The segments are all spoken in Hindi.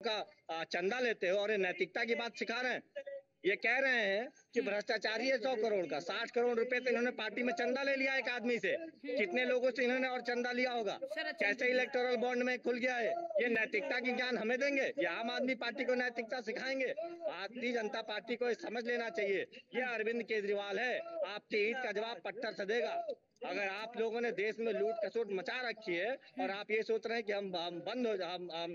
का चंदा लेते हो और ये नैतिकता की बात सिखा रहे हैं। ये कह रहे हैं कि भ्रष्टाचारी है 100 करोड़ का, 60 करोड़ रुपए तो इन्होंने पार्टी में चंदा ले लिया एक आदमी से। कितने लोगों से इन्होंने और चंदा लिया होगा? कैसे इलेक्टोरल बॉन्ड में खुल गया है? ये नैतिकता की ज्ञान हमें देंगे? ये आम आदमी पार्टी को नैतिकता सिखाएंगे? भारतीय जनता पार्टी को समझ लेना चाहिए, ये अरविंद केजरीवाल है, आपकी ईंट का जवाब पत्थर से देगा। अगर आप लोगों ने देश में लूट खसोट मचा रखी है और आप ये सोच रहे हैं कि हम बंद हो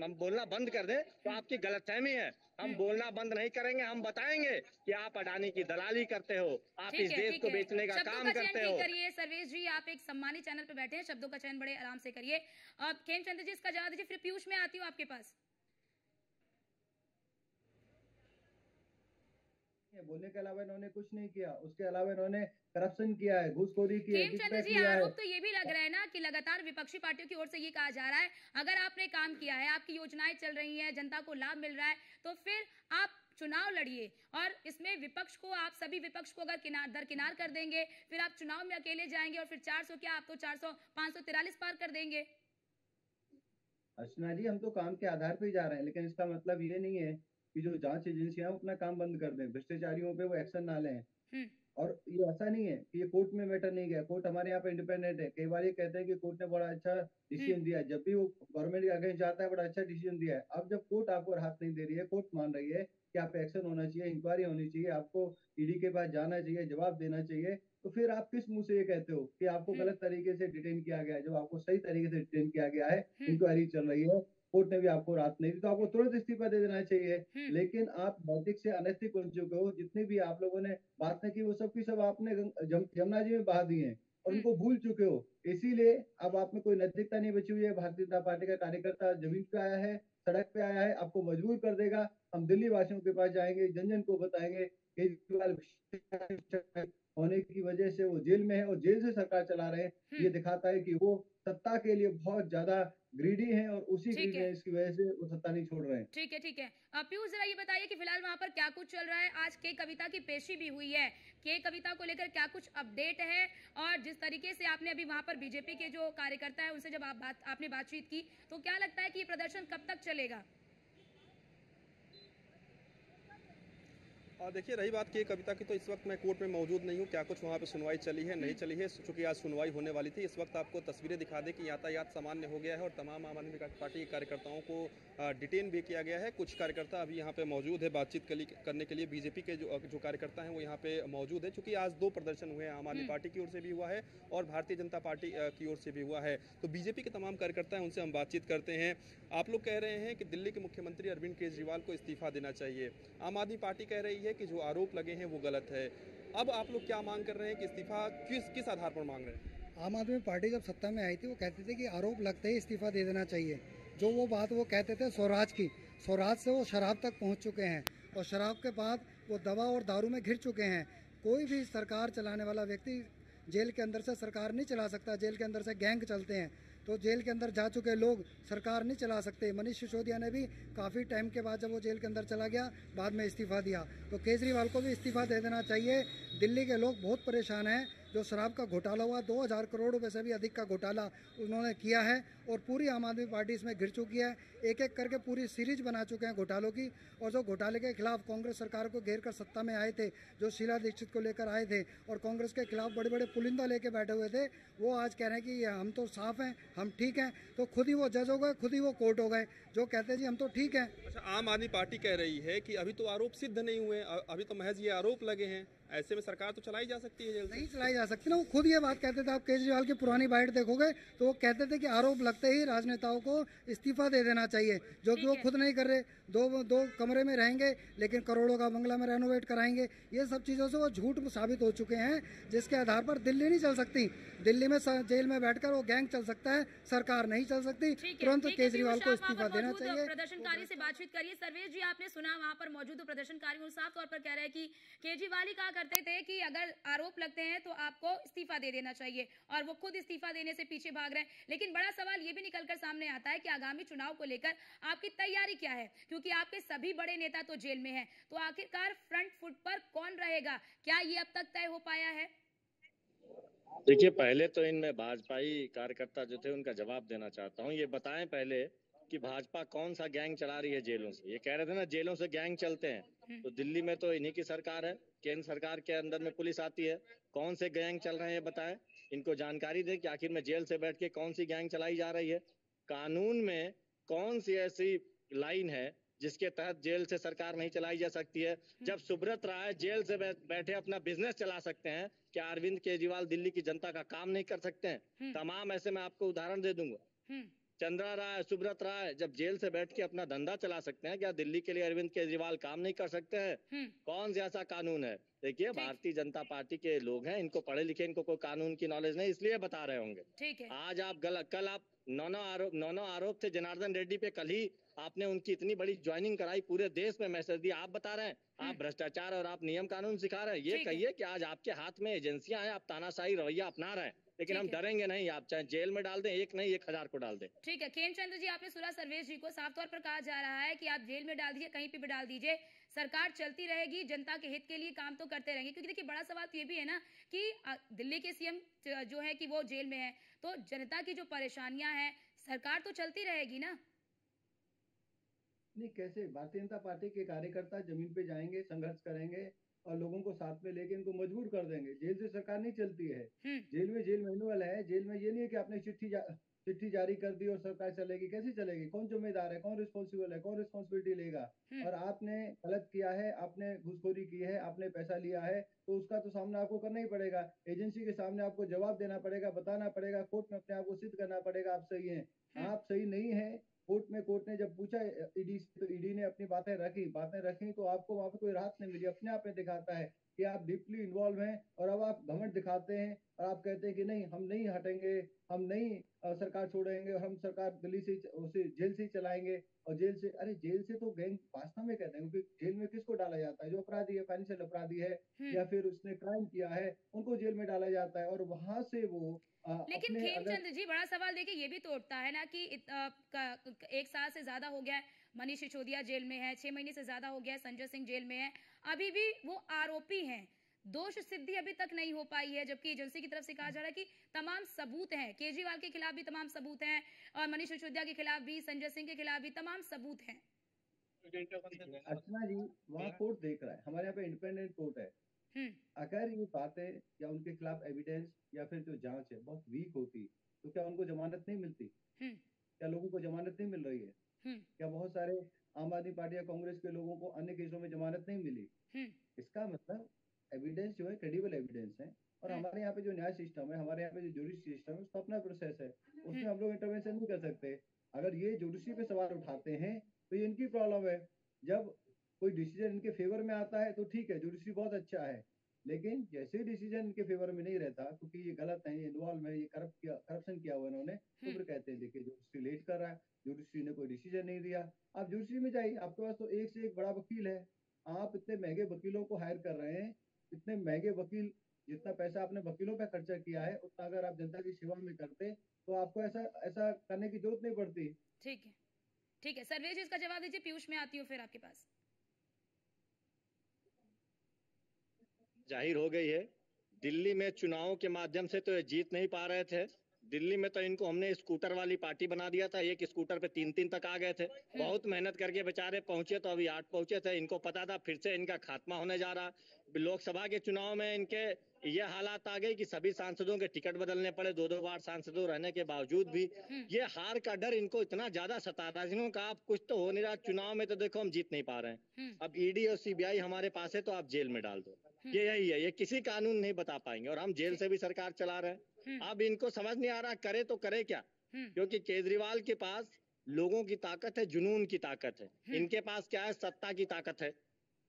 हम बोलना बंद कर दें, तो आपकी गलतफहमी है। हम बोलना बंद नहीं करेंगे, हम बताएंगे कि आप अडानी की दलाली करते हो, आप इस देश को बेचने का काम करते हो। करिए सर्वेश जी, आप एक सम्मानित चैनल पर बैठे हैं, शब्दों का चयन बड़े आराम से करिए। खेमचंद्र जी इसका जवाब दीजिए, फिर पीयूष में आती हूँ आपके पास। बोलने के अलावा इन्होंने कुछ नहीं किया, उसके अलावा इन्होंने करप्शन किया है, घूसखोरी की है, खेमचंद्र जी आरोप तो ये भी लग रहा है ना कि लगातार विपक्षी पार्टियों की ओर से ये कहा जा रहा है, अगर आपने काम किया है, आपकी योजनाएं चल रही हैं, जनता को लाभ मिल रहा है, तो फिर आप चुनाव लड़िए और इसमें विपक्ष को, आप सभी विपक्ष को अगर दरकिनार कर देंगे, फिर आप चुनाव में अकेले जाएंगे और फिर 400 क्या, आप तो 400 543 पार कर देंगे। अर्चना जी, हम तो काम के आधार पर ही जा रहे हैं, लेकिन इसका मतलब ये नहीं है कि जो जांच एजेंसियां अपना काम बंद कर दें, भ्रष्टाचारियों पे वो एक्शन ना लें। और ये ऐसा नहीं है कि ये कोर्ट में मैटर नहीं गया, कोर्ट हमारे यहाँ पे इंडिपेंडेंट है। कई बार ये कहते हैं कि कोर्ट ने बड़ा अच्छा डिसीजन दिया है, जब भी वो गवर्नमेंट के अगेंस्ट जाता है बड़ा अच्छा डिसीजन दिया है। अब जब कोर्ट आपको राहत नहीं दे रही है, कोर्ट मान रही है कि आप पे एक्शन होना चाहिए, इंक्वायरी होनी चाहिए, आपको ईडी के पास जाना चाहिए, जवाब देना चाहिए, तो फिर आप किस मुंह से ये कहते हो कि आपको गलत तरीके से डिटेन किया गया है, जब आपको सही तरीके से डिटेन किया गया है, इंक्वायरी चल रही है, कोर्ट ने भी आपको राहत नहीं दी, तो आपको तुरंत इस्तीफा दे देना चाहिए। लेकिन आप नैतिक से अनैतिक बन चुके हो। जितनी भी आप लोगों ने बातें की वो सब की सब आपने यमुना जी में बहा दी हैं और उनको भूल चुके हो। इसीलिए अब आप में कोई नैतिकता नहीं बची हुई है। भारतीय जनता पार्टी का कार्यकर्ता जमीन पे आया है, सड़क पे आया है, आपको मजबूर कर देगा। हम दिल्ली वासियों के पास जाएंगे, जन जन को बताएंगे केजरीवाल होने की वजह से वो जेल में है और जेल से सरकार चला रहे हैं। ये दिखाता है कि वो सत्ता के लिए बहुत ज्यादा ग्रीडी हैं और उसी ग्रीडीनेस की वजह से वो सत्ता नहीं छोड़ रहे हैं। ठीक है, ठीक है। पीयूष जरा ये बताइए कि फिलहाल वहां पर क्या कुछ चल रहा है? आज के कविता की पेशी भी हुई है, के कविता को लेकर क्या कुछ अपडेट है? और जिस तरीके से आपने अभी वहां पर बीजेपी के जो कार्यकर्ता है उनसे जब आपने बातचीत की, तो क्या लगता है कि ये प्रदर्शन कब तक चलेगा? देखिए, रही बात की कविता की, तो इस वक्त मैं कोर्ट में मौजूद नहीं हूँ। क्या कुछ वहाँ पे सुनवाई चली है, नहीं चली है, चूंकि आज सुनवाई होने वाली थी। इस वक्त आपको तस्वीरें दिखा दें कि यातायात सामान्य हो गया है और तमाम आम आदमी पार्टी के कार्यकर्ताओं को डिटेन भी किया गया है। कुछ कार्यकर्ता अभी यहाँ पे मौजूद है बातचीत करने के लिए। बीजेपी के जो कार्यकर्ता हैं वो यहाँ पे मौजूद है, चूंकि आज 2 प्रदर्शन हुए हैं, आम आदमी पार्टी की ओर से भी हुआ है और भारतीय जनता पार्टी की ओर से भी हुआ है। तो बीजेपी के तमाम कार्यकर्ता हैं, उनसे हम बातचीत करते हैं। आप लोग कह रहे हैं कि दिल्ली के मुख्यमंत्री अरविंद केजरीवाल को इस्तीफा देना चाहिए, आम आदमी पार्टी कह रही है कि जो आरोप लगे हैं वो गलत है। अब आप लोग क्या मांग कर रहे हैं कि इस्तीफा किस आधार पर मांग रहे हैं? आम आदमी पार्टी जब सत्ता में आई थी वो कहते थे कि आरोप लगते ही इस्तीफा दे देना चाहिए। जो वो बात वो कहते थे स्वराज की, स्वराज से वो शराब तक पहुंच चुके हैं और शराब के बाद वो दवा और दारू में घिर चुके हैं। कोई भी सरकार चलाने वाला व्यक्ति जेल के अंदर से सरकार नहीं चला सकता, जेल के अंदर से गैंग चलते हैं। तो जेल के अंदर जा चुके लोग सरकार नहीं चला सकते। मनीष सिसोदिया ने भी काफ़ी टाइम के बाद जब वो जेल के अंदर चला गया, बाद में इस्तीफा दिया। तो केजरीवाल को भी इस्तीफा दे देना चाहिए। दिल्ली के लोग बहुत परेशान हैं। जो शराब का घोटाला हुआ, 2000 करोड़ रुपए से भी अधिक का घोटाला उन्होंने किया है और पूरी आम आदमी पार्टी इसमें घिर चुकी है। एक एक करके पूरी सीरीज बना चुके हैं घोटालों की। और जो घोटाले के खिलाफ कांग्रेस सरकार को घेर कर सत्ता में आए थे, जो शीला दीक्षित को लेकर आए थे और कांग्रेस के खिलाफ बड़े बड़े पुलिंदा लेके बैठे हुए थे, वो आज कह रहे हैं कि हम तो साफ हैं, हम ठीक हैं। तो खुद ही वो जज हो गए, खुद ही वो कोर्ट हो गए, जो कहते हैं जी हम तो ठीक हैं। अच्छा, आम आदमी पार्टी कह रही है कि अभी तो आरोप सिद्ध नहीं हुए, अभी तो महज ये आरोप लगे हैं, ऐसे में सरकार तो चलाई जा सकती है। नहीं चलाई जा सकती ना, वो खुद ये बात कहते थे। आप केजरीवाल की पुरानी बाइट देखोगे तो वो कहते थे कि आरोप लगते ही राजनेताओं को इस्तीफा दे देना चाहिए, जो कि वो खुद नहीं कर रहे। दो कमरे में रहेंगे लेकिन करोड़ों का बंगला में रेनोवेट कराएंगे। ये सब चीजों से वो झूठ साबित हो चुके हैं, जिसके आधार पर दिल्ली नहीं चल सकती। दिल्ली में जेल में बैठकर वो गैंग चल सकता है, सरकार नहीं चल सकती। तुरंत केजरीवाल को इस्तीफा देना चाहिए। प्रदर्शनकारी से बातचीत करिए। सर्वेश जी, आपने सुना वहां पर मौजूद प्रदर्शनकारियों साफ तौर पर कह रहे हैं कि केजरीवाल ही कहा करते थे कि अगर आरोप लगते हैं तो आपको इस्तीफा दे देना चाहिए, और वो खुद इस्तीफा देने से पीछे भाग रहे हैं। लेकिन बड़ा सवाल ये भी निकलकर सामने आता है कि आगामी चुनाव को लेकर आपकी तैयारी क्या है, क्योंकि आपके सभी बड़े नेता तो जेल में हैं। तो आखिरकार फ्रंट फुट पर कौन रहेगा, क्या ये अब तक तय हो पाया है? देखिए, पहले तो इनमें भाजपाई कार्यकर्ता जो थे उनका जवाब देना चाहता हूँ। ये बताएं पहले कि भाजपा कौन सा गैंग चला रही है जेलों से। ये कह रहे थे ना जेलों से गैंग चलते हैं, तो दिल्ली में तो इन्हीं की सरकार है, केंद्र सरकार के अंदर में पुलिस आती है। कौन से गैंग चल रहे हैं ये बताएं, इनको जानकारी दे कि आखिर में जेल से बैठ के कौन सी गैंग चलाई जा रही है। कानून में कौन सी ऐसी लाइन है जिसके तहत जेल से सरकार नहीं चलाई जा सकती है। जब सुब्रत राय जेल से बैठे अपना बिजनेस चला सकते हैं, क्या अरविंद केजरीवाल दिल्ली की जनता का काम नहीं कर सकते हैं? तमाम ऐसे मैं आपको उदाहरण दे दूंगा। चंद्रा राय, सुब्रत राय जब जेल से बैठ के अपना धंधा चला सकते हैं, क्या दिल्ली के लिए अरविंद केजरीवाल काम नहीं कर सकते हैं? कौन सा ऐसा कानून है? देखिए, भारतीय जनता पार्टी के लोग हैं, इनको पढ़े लिखे, इनको कोई कानून की नॉलेज नहीं, इसलिए बता रहे होंगे। ठीक है। आज आप गलत, कल आप नौ आरोप थे जनार्दन रेड्डी पे, कल ही आपने उनकी इतनी बड़ी ज्वाइनिंग कराई, पूरे देश में मैसेज दिया। आप बता रहे हैं आप भ्रष्टाचार और आप नियम कानून सिखा रहे हैं। ये कहिए कि आज आपके हाथ में एजेंसियां हैं, आप तानाशाही रवैया अपना रहे हैं, लेकिन हम डरेंगे नहीं। आप चाहे जेल में डाल दें, एक नहीं 1000 को डाल दें। ठीक है खेमचंद्र जी, आपने सुना सर्वेश जी को, साफ तौर पर कहा जा रहा है कि आप जेल में डाल दीजिए, कहीं पे भी डाल दीजिए, सरकार चलती रहेगी, जनता के हित के लिए काम तो करते रहेंगे। क्योंकि देखिए बड़ा सवाल तो ये भी है ना कि दिल्ली के सीएम जो है कि वो जेल में है, तो जनता की जो परेशानियां हैं, सरकार तो चलती रहेगी ना। नहीं, कैसे भारतीय जनता पार्टी के कार्यकर्ता जमीन पे जाएंगे, संघर्ष करेंगे और लोगों को साथ में लेके इनको मजबूर कर देंगे। जेल से सरकार नहीं चलती है। जेल में जेल मैनुअल है। जेल में ये नहीं है कि आपने चिट्ठी जारी कर दी और सरकार चलेगी। कैसे चलेगी? कौन जिम्मेदार है? कौन रिस्पॉन्सिबल है? कौन रिस्पॉन्सिबिलिटी लेगा? और आपने गलत किया है, आपने घूसखोरी की है, आपने पैसा लिया है, तो उसका तो सामना आपको करना ही पड़ेगा। एजेंसी के सामने आपको जवाब देना पड़ेगा, बताना पड़ेगा, कोर्ट में अपने आप को सिद्ध करना पड़ेगा आप सही हैं। आप सही नहीं है। कोर्ट ने जब पूछा ईडी से, तो ईडी ने अपनी बातें रखी तो आपको वहां पे कोई राहत नहीं मिली। अपने आप में दिखाता है कि आप डीपली इन्वॉल्व हैं और अब आप घमंड दिखाते हैं और आप कहते हैं कि नहीं, हम नहीं हटेंगे, हम नहीं सरकार छोड़ेंगे और हम सरकार दिल्ली से उसे जेल से ही चलाएंगे। और जेल से, अरे जेल से तो गैंग वास्तव में कहते हैं, क्योंकि जेल में किसको डाला जाता है? जो अपराधी है, फाइनेंशियल अपराधी है या फिर उसने क्राइम किया है, उनको जेल में डाला जाता है और वहां से वो लेकिन खेमचंद्र जी, बड़ा सवाल देखिए ये भी तो उठता है ना कि 1 साल से ज्यादा हो गया है, मनीष सिसोदिया जेल में है, 6 महीने से ज्यादा हो गया है, संजय सिंह जेल में है, अभी भी वो आरोपी हैं, दोष सिद्धि अभी तक नहीं हो पाई है, जबकि एजेंसी की तरफ से कहा जा रहा है कि तमाम सबूत हैं, केजरीवाल के खिलाफ भी तमाम सबूत हैं और मनीष सिसोदिया के खिलाफ भी, संजय सिंह के खिलाफ भी तमाम सबूत हैं। अर्चना जी, वहाँ कोर्ट देख रहा है, हमारे यहाँ पे इंडिपेंडेंट कोर्ट है। अगर ये बातें या उनके खिलाफ एविडेंस या फिर जो जांच है बहुत वीक होती, तो क्या उनको जमानत नहीं मिलती? क्या लोगों को जमानत नहीं मिल रही है? क्या बहुत सारे आम आदमी पार्टी या कांग्रेस के लोगों को अन्य केसों में जमानत नहीं मिली? इसका मतलब एविडेंस जो है क्रेडिबल एविडेंस है। और हमारे यहाँ पे जो न्याय सिस्टम है, हमारे यहाँ पे जो जुडिशरी सिस्टम है, उसका अपना प्रोसेस है, उसमें हम लोग इंटरवेंशन नहीं कर सकते। अगर ये जुडिशरी पे सवाल उठाते हैं तो ये इनकी प्रॉब्लम है। जब कोई डिसीजन इनके फेवर में आता है तो ठीक है, जुडिशरी बहुत अच्छा है, लेकिन जैसे ही डिसीजन इनके फेवर में नहीं रहता, क्योंकि ये गलत है, ये इन्वॉल्व है, ये करप्शन किया हुआ इन्होंने, तो फिर कहते हैं देखिए जुडिशरी लेट कर रहा है, जुडिशरी ने कोई डिसीजन नहीं दिया। आप जुडिशरी में जाइए, आपके पास तो एक से एक बड़ा वकील है। आप इतने महंगे वकीलों को हायर कर रहे हैं, इतने महंगे वकील, जितना पैसा आपने वकीलों पे खर्चा किया है उतना अगर आप जनता की सेवा में करते तो आपको ऐसा करने की जरूरत नहीं पड़ती। ठीक है सर्वेश, इसका जवाब दीजिए। पीयूष में आती हूँ फिर आपके पास। जाहिर हो गई है, दिल्ली में चुनावों के माध्यम से तो ये जीत नहीं पा रहे थे। दिल्ली में तो इनको हमने स्कूटर वाली पार्टी बना दिया था, एक स्कूटर पे 3-3 तक आ गए थे। बहुत मेहनत करके बेचारे पहुंचे, तो अभी 8 पहुंचे थे। इनको पता था फिर से इनका खात्मा होने जा रहा। लोकसभा के चुनाव में इनके ये हालात आ गई कि सभी सांसदों के टिकट बदलने पड़े, 2-2 बार सांसदों रहने के बावजूद भी। ये हार का डर इनको इतना ज्यादा सता रहा है का आप कुछ तो हो नहीं रहा। चुनाव में तो देखो हम जीत नहीं पा रहे हैं, अब ईडी और सीबीआई हमारे पास है तो आप जेल में डाल दो। ये यही है, ये किसी कानून नहीं बता पाएंगे और हम जेल से भी सरकार चला रहे हैं। अब इनको समझ नहीं आ रहा करे तो करे क्या, क्योंकि केजरीवाल के पास लोगों की ताकत है, जुनून की ताकत है। इनके पास क्या है? सत्ता की ताकत है।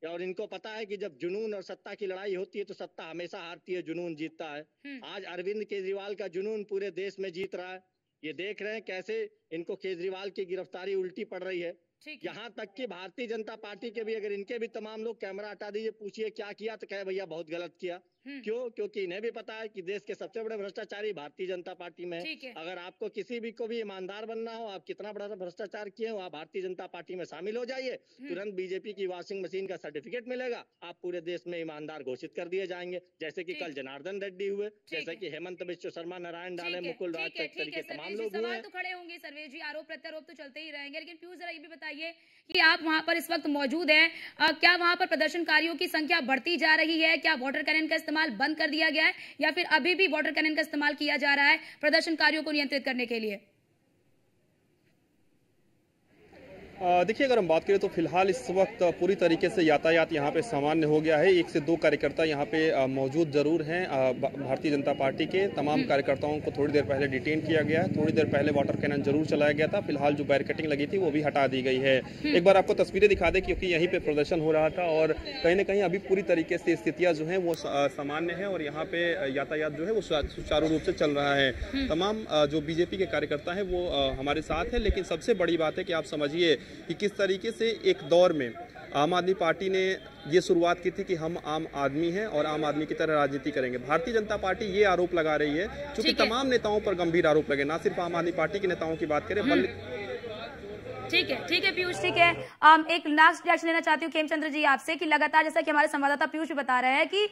और इनको पता है कि जब जुनून और सत्ता की लड़ाई होती है तो सत्ता हमेशा हारती है, जुनून जीतता है। आज अरविंद केजरीवाल का जुनून पूरे देश में जीत रहा है। ये देख रहे हैं कैसे इनको केजरीवाल की गिरफ्तारी उल्टी पड़ रही है। यहाँ तक कि भारतीय जनता पार्टी के भी, अगर इनके भी तमाम लोग कैमरा हटा दीजिए, पूछिए क्या किया, तो कहे भैया बहुत गलत किया। क्यों? क्योंकि इन्हें भी पता है कि देश के सबसे बड़े भ्रष्टाचारी भारतीय जनता पार्टी में है। अगर आपको किसी भी को भी ईमानदार बनना हो, आप कितना बड़ा भ्रष्टाचार किए हो, आप भारतीय जनता पार्टी में शामिल हो जाइए, तुरंत बीजेपी की वॉशिंग मशीन का सर्टिफिकेट मिलेगा, आप पूरे देश में ईमानदार घोषित कर दिए जाएंगे। जैसे कि कल जनार्दन रेड्डी हुए, जैसे कि हेमंत बिश्व शर्मा, नारायण डाले, मुकुल राज तरीके तमाम लोग हुए। तो खड़े होंगे सर्वेश जी, आरोप प्रत्यारोप तो चलते ही रहेंगे, लेकिन पीयूष जरा ये भी बताइए कि आप वहां पर इस वक्त मौजूद हैं, क्या वहां पर प्रदर्शनकारियों की संख्या बढ़ती जा रही है? क्या वाटर कैनन का इस्तेमाल बंद कर दिया गया है या फिर अभी भी वाटर कैनन का इस्तेमाल किया जा रहा है प्रदर्शनकारियों को नियंत्रित करने के लिए? देखिए, अगर हम बात करें तो फिलहाल इस वक्त पूरी तरीके से यातायात यहाँ पे सामान्य हो गया है। 1 से 2 कार्यकर्ता यहाँ पे मौजूद जरूर हैं। भारतीय जनता पार्टी के तमाम कार्यकर्ताओं को थोड़ी देर पहले डिटेन किया गया है। थोड़ी देर पहले वाटर कैनन जरूर चलाया गया था। फिलहाल जो बैरिकेडिंग लगी थी वो भी हटा दी गई है। एक बार आपको तस्वीरें दिखा दें, क्योंकि यहीं पे प्रदर्शन हो रहा था और कहीं ना कहीं अभी पूरी तरीके से स्थितियाँ जो है वो सामान्य है और यहाँ पे यातायात जो है वो सुचारू रूप से चल रहा है। तमाम जो बीजेपी के कार्यकर्ता है वो हमारे साथ है, लेकिन सबसे बड़ी बात है कि आप समझिए कि किस तरीके से एक दौर में आम आदमी पार्टी ने ये शुरुआत की थी कि हम आम आदमी हैं और आम आदमी की तरह राजनीति करेंगे। भारतीय जनता पार्टी ये आरोप लगा रही है, क्योंकि तमाम नेताओं पर गंभीर आरोप लगे, ना सिर्फ आम आदमी पार्टी के नेताओं की बात करें बल्कि। ठीक है पीयूष, ठीक है। एक लास्ट रिएक्शन लेना चाहती हूँ खेमचंद्र जी आपसे कि लगातार, जैसा कि हमारे संवाददाता पीयूष भी बता रहे हैं कि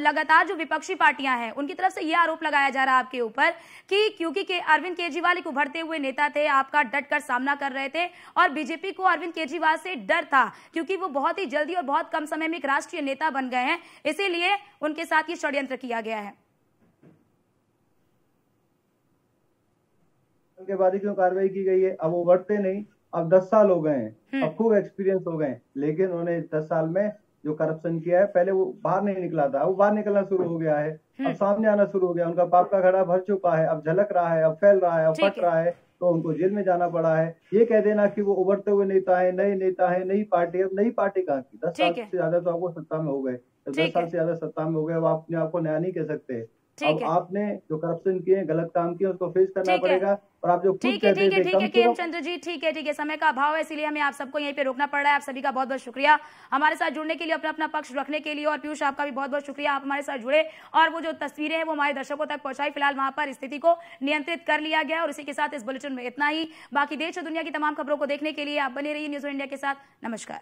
लगातार जो विपक्षी पार्टियां हैं उनकी तरफ से यह आरोप लगाया जा रहा है आपके ऊपर कि क्योंकि अरविंद केजरीवाल एक उभरते हुए नेता थे, आपका डट कर सामना कर रहे थे और बीजेपी को अरविंद केजरीवाल से डर था क्योंकि वो बहुत ही जल्दी और बहुत कम समय में एक राष्ट्रीय नेता बन गए हैं, इसीलिए उनके साथ ये षड्यंत्र किया गया है। उनके बाद क्यों कार्रवाई की गई है? अब वो बढ़ते नहीं, अब 10 साल हो गए हैं, अब खूब एक्सपीरियंस हो गए, लेकिन उन्होंने 10 साल में जो करप्शन किया है, पहले वो बाहर नहीं निकला था, वो बाहर निकलना शुरू हो गया है, अब सामने आना शुरू हो गया, उनका पाप का घड़ा भर चुका है, अब झलक रहा है, अब फैल रहा है, अब फट रहा है, तो उनको जेल में जाना पड़ा है। ये कह देना कि वो उभरते हुए नेता है, नए नेता है, नई पार्टी है, नई पार्टी कहाँ की? 10 साल से ज्यादा तो आपको सत्ता में हो गए, 10 साल से ज्यादा सत्ता में हो गए, अब आप अपने आपको नया नहीं कह सकते। अब आपने जो करप्शन किए, गलत काम किए, उसको फेस करना पड़ेगा। और आप जो खुद कहते थे, ठीक है खेमचंद्र जी, ठीक है, समय का अभाव है, इसीलिए हमें आप सबको यहीं पे रोकना पड़ रहा है। आप सभी का बहुत बहुत शुक्रिया हमारे साथ जुड़ने के लिए, अपना पक्ष रखने के लिए, और पीयूष आपका भी बहुत बहुत शुक्रिया, आप हमारे साथ जुड़े और वो जो तस्वीरें हैं वो हमारे दर्शकों तक पहुंचाई। फिलहाल वहां पर स्थिति को नियंत्रित कर लिया गया और इसी के साथ इस बुलेटिन में इतना ही। बाकी देश और दुनिया की तमाम खबरों को देखने के लिए आप बने रहिए न्यूज़ इंडिया के साथ। नमस्कार।